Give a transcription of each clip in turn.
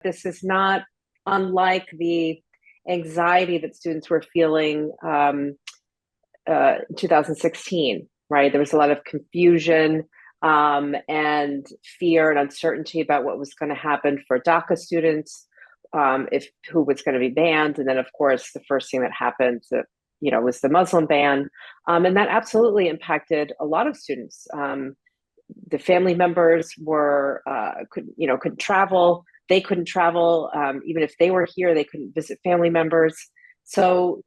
This is not unlike the anxiety that students were feeling in 2016, right? There was a lot of confusion and fear and uncertainty about what was going to happen for DACA students, if who was going to be banned. And then, of course, the first thing that happened, was the Muslim ban. And that absolutely impacted a lot of students. The family members couldn't travel. They couldn't travel. Even if they were here, they couldn't visit family members. So,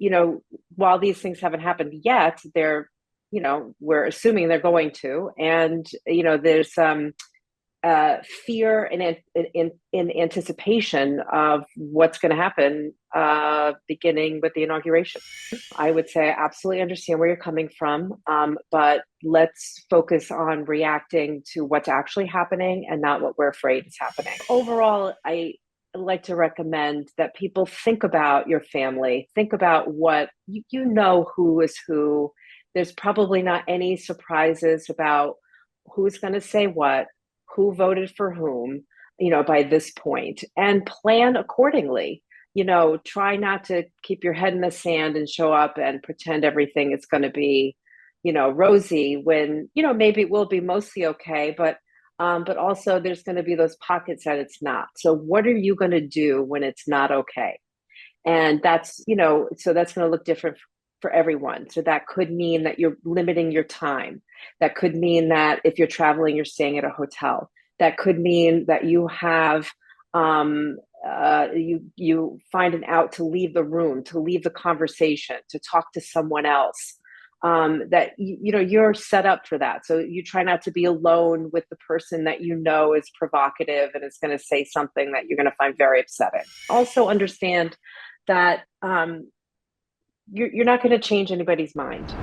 while these things haven't happened yet, we're assuming they're going to. And, there's fear and in anticipation of what's going to happen beginning with the inauguration. I would say I absolutely understand where you're coming from, but let's focus on reacting to what's actually happening and not what we're afraid is happening. Overall, I like to recommend that people think about your family, think about what who is who. There's probably not any surprises about who's going to say what, who voted for whom, by this point, and plan accordingly. Try not to keep your head in the sand and show up and pretend everything is going to be, rosy when, maybe it will be mostly okay, but also there's going to be those pockets that it's not. So what are you going to do when it's not okay? And so that's going to look different for everyone. So that could mean that you're limiting your time. That could mean that if you're traveling, you're staying at a hotel. That could mean that you have you find an out to leave the room, to leave the conversation, to talk to someone else. That you're set up for that. So you try not to be alone with the person that is provocative and is going to say something that you're going to find very upsetting. Also understand that you're not going to change anybody's mind.